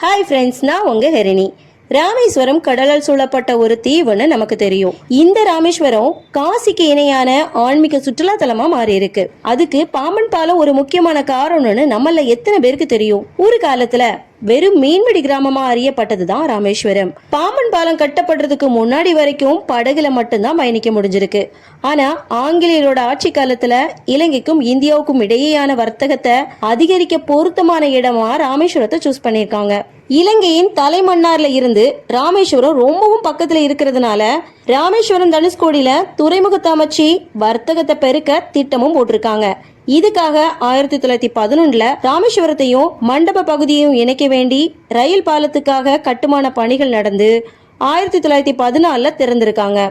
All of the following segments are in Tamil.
ஹாய் ஃப்ரெண்ட்ஸ், நான் உங்க ஹெரினி. ராமேஸ்வரம் கடலால் சூழப்பட்ட ஒரு தீவுன்னு நமக்கு தெரியும். இந்த ராமேஸ்வரம் காசிக்கு இணையான ஆன்மீக சுற்றுலா தலமா மாறி இருக்கு. அதுக்கு பாம்பன் பாலம் ஒரு முக்கியமான காரணம்னு நம்மள எத்தனை பேருக்கு தெரியும்? ஒரு காலத்துல வெறும் மீன்பிடி கிராமமா அறியப்பட்டதுதான் ராமேஸ்வரம். பாம்பன் பாலம் கட்டப்படுறதுக்கு முன்னாடி வரைக்கும் படகுல மட்டும்தான் பயணிக்க முடிஞ்சிருக்கு. ஆனா ஆங்கிலேயரோட ஆட்சி காலத்துல இலங்கைக்கும் இந்தியாவுக்கும் இடையேயான வர்த்தகத்தை அதிகரிக்க பொருத்தமான இடமா ராமேஸ்வரத்தை சூஸ் பண்ணிருக்காங்க. இலங்கையின் தலைமன்னார்ல இருந்து ராமேஸ்வரம் ரொம்பவும் பக்கத்துல இருக்கிறதுனால ராமேஸ்வரம் தனுஷ்கோடியில துறைமுகத்தை அமைச்சு வர்த்தகத்தை பெருக்க திட்டமும் போட்டிருக்காங்க. இதுக்காக 1911 ராமேஸ்வரத்தையும் மண்டப பகுதியையும் இணைக்க வேண்டி ரயில் பாலத்துக்காக கட்டுமான பணிகள் நடந்து 1914 திறந்திருக்காங்க.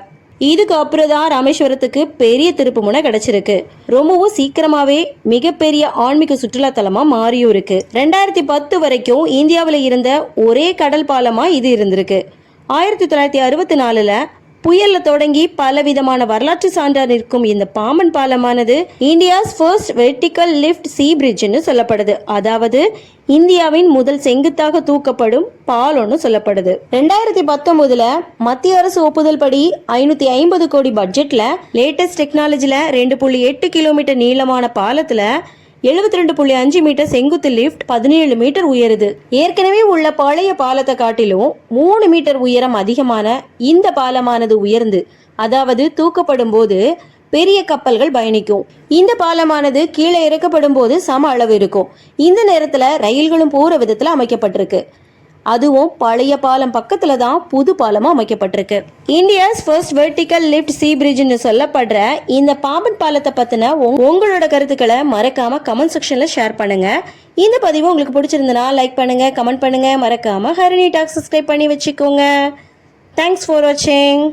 இதுக்கு அப்புறம் தான் ராமேஸ்வரத்துக்கு பெரிய திருப்பு முனை கிடைச்சிருக்கு. ரொம்பவும் சீக்கிரமாவே மிகப்பெரிய ஆன்மீக சுற்றுலா தலமா மாறியும் இருக்கு. 2010 வரைக்கும் இந்தியாவில இருந்த ஒரே கடல் பாலமா இது இருந்திருக்கு. 1964 புயல்ல தொடங்கி பலவிதமான வரலாற்று சான்றா நிற்கும் இந்த பாம்பன் பாலமானது India's first vertical lift sea பிரிட்ஜ்னு சொல்லப்படுது. அதாவது இந்தியாவின் முதல் செங்குத்தாக தூக்கப்படும் பாலம்னு சொல்லப்படுது. 2019 மத்திய அரசு ஒப்புதல் படி 550 கோடி பட்ஜெட்ல லேட்டஸ்ட் டெக்னாலஜில 2.8 கிலோமீட்டர் நீளமான பாலத்துல 72.5 மீட்டர் செங்குத்து லிஃப்ட் 17 மீட்டர் உயருது. ஏற்கனவே உள்ள பழைய பாலத்தை காட்டிலும் 3 மீட்டர் உயரம் அதிகமான இந்த பாலமானது உயர்ந்து, அதாவது தூக்கப்படும் போது பெரிய கப்பல்கள் பயணிக்கும். இந்த பாலமானது கீழே இறக்கப்படும் போது சம அளவு இருக்கும். இந்த நேரத்துல ரயில்களும் போற விதத்துல அமைக்கப்பட்டிருக்கு. அதுவும் பழைய பாலம் பக்கத்துல தான் புது பாலமா அமைக்கப்பட்டிருக்கு. India's first vertical lift sea பிரிட்ஜ்னு சொல்லப்படுற இந்த பாம்பன் பாலத்தை பத்தின உங்களோட கருத்துக்களை மறக்காம கமெண்ட் செக்ஷன்ல ஷேர் பண்ணுங்க. இந்த பதிவு உங்களுக்கு பிடிச்சிருந்தனா லைக் பண்ணுங்க, கமெண்ட் பண்ணுங்க. மறக்காம ஹரிணி டாக் சப்ஸ்கிரைப் பண்ணி வச்சுக்கோங்க. தேங்க்ஸ் ஃபார் வாட்சிங்.